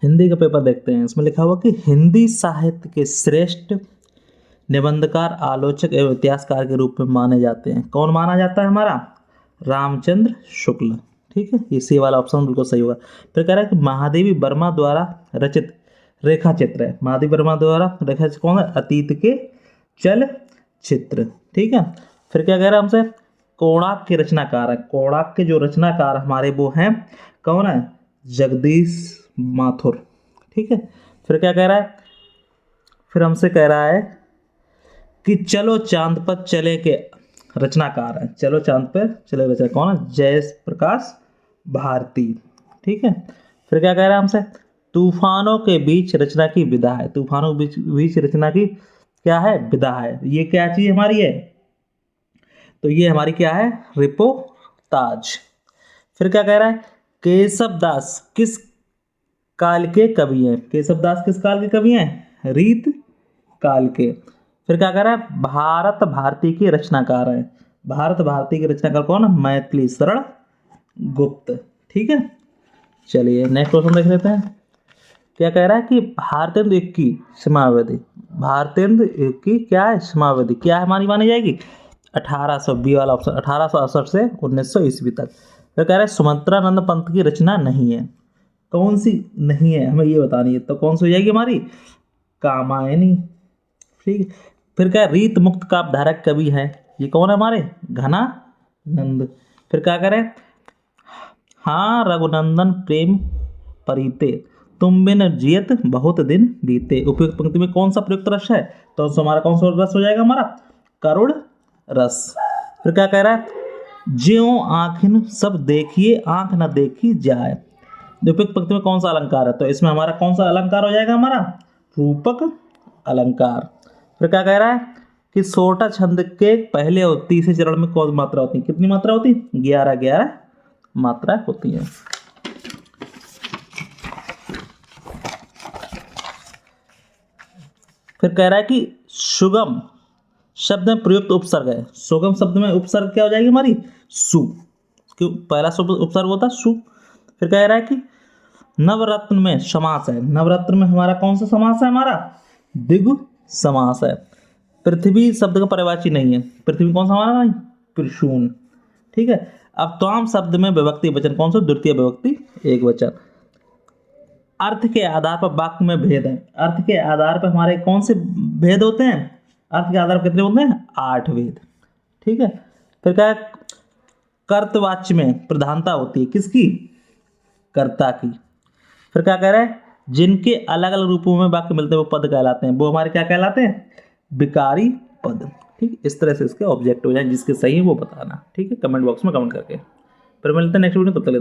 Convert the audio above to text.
हिंदी का पेपर देखते हैं। इसमें लिखा हुआ कि हिंदी साहित्य के श्रेष्ठ निबंधकार, आलोचक एवं इतिहासकार के रूप में माने जाते हैं। कौन माना जाता है हमारा? रामचंद्र शुक्ल। ठीक है, इसी वाला ऑप्शन बिल्कुल सही होगा। फिर कह रहा है कि महादेवी वर्मा द्वारा रचित रेखा चित्र है। महादेवी वर्मा द्वारा रेखा चित्र कौन है? अतीत के चल चित्र। ठीक है, फिर क्या कह रहा है हमसे? कोणार्क के रचनाकार है। कोणार्क के जो रचनाकार हमारे वो हैं, कौन है? जगदीश माथुर। ठीक है, फिर क्या कह रहा है? फिर हमसे कह रहा है कि चलो चांद पर चले के रचनाकार है। चलो चांद पर चले रचना कौन है? जयप्रकाश भारती। ठीक है, फिर क्या कह रहा है हमसे? तूफानों के बीच रचना की विधा है। तूफानों के बीच रचना की क्या है? विधा है। ये क्या चीज हमारी है? तो ये हमारी क्या है? रिपोर्ताज। फिर क्या कह रहा है? केशव दास किस काल के कवि हैं? केशव दास किस काल के कवि हैं? रीत काल के। फिर क्या कह रहा है? भारत भारती के रचनाकार है। भारत भारती के रचनाकार कौन है? मैथिली शरण गुप्त। ठीक है, चलिए नेक्स्ट क्वेश्चन देख लेते हैं। क्या कह रहा है कि भारतेंदु एक की समावधि, भारतेंदु एक की क्या है? समावधि क्या है हमारी मानी जाएगी? 1820 वाला ऑप्शन, 1868 से 1900 ईस्वी तक। तो कह रहा है सुमंत्रानंद पंत की रचना नहीं है। कौन सी नहीं है, हमें ये बतानी है। तो कौन सी हो जाएगी हमारी? कामायनी। ठीक है, फिर क्या? रीत मुक्त का धारक कवि है। ये कौन है हमारे? घनानंद। फिर क्या करें? हाँ रघुनंदन प्रेम परिते, तुम बिन जियत बहुत दिन बीते। उपयुक्त पंक्ति में कौन सा प्रयुक्त रस है? तो हमारा कौन सा रस हो जाएगा हमारा? करुण रस। फिर क्या कह रहा है? ज्यों आँखिन सब देखिए आंख न देखी जाए। उपयुक्त पंक्ति में कौन सा अलंकार है? तो इसमें हमारा कौन सा अलंकार हो जाएगा हमारा? रूपक अलंकार। फिर क्या कह रहा है कि सोटा छंद के पहले और तीसरे चरण में कौन मात्रा होती है? कितनी मात्रा होती है? 11 मात्रा होती है। फिर कह रहा है कि सुगम शब्द में प्रयुक्त उपसर्ग है। सुगम शब्द में उपसर्ग क्या हो जाएगी हमारी? सु। क्यों? पहला शब्द उपसर्ग होता है सु। फिर कह रहा है कि नवरत्न में समास है। नवरत्न में हमारा कौन सा समास है? हमारा द्विगु समास है। पृथ्वी शब्द का पर्यायवाची नहीं है। पृथ्वी कौन सा हमारा? पृशून। ठीक है, अब त्वाम शब्द में विभक्ति वचन कौन सा? द्वितीय विभक्ति एक वचन। अर्थ के आधार पर वाक्य में भेद है। अर्थ के आधार पर हमारे कौन से भेद होते हैं? अर्थ के आधार पर कितने होते हैं? 8 भेद। ठीक है, फिर क्या है? कर्तवाच्य में प्रधानता होती है किसकी? कर्ता की। फिर क्या कह रहा है? जिनके अलग अलग रूपों में वाक्य मिलते हैं वो पद कहलाते हैं। वो हमारे क्या कहलाते हैं? विकारी पद। ठीक, इस तरह से इसके ऑब्जेक्ट हो जाए, जिसके सही है वो बताना। ठीक है, कमेंट बॉक्स में कमेंट करके। फिर मिलते हैं नेक्स्ट वीडियो, तब तक के लिए।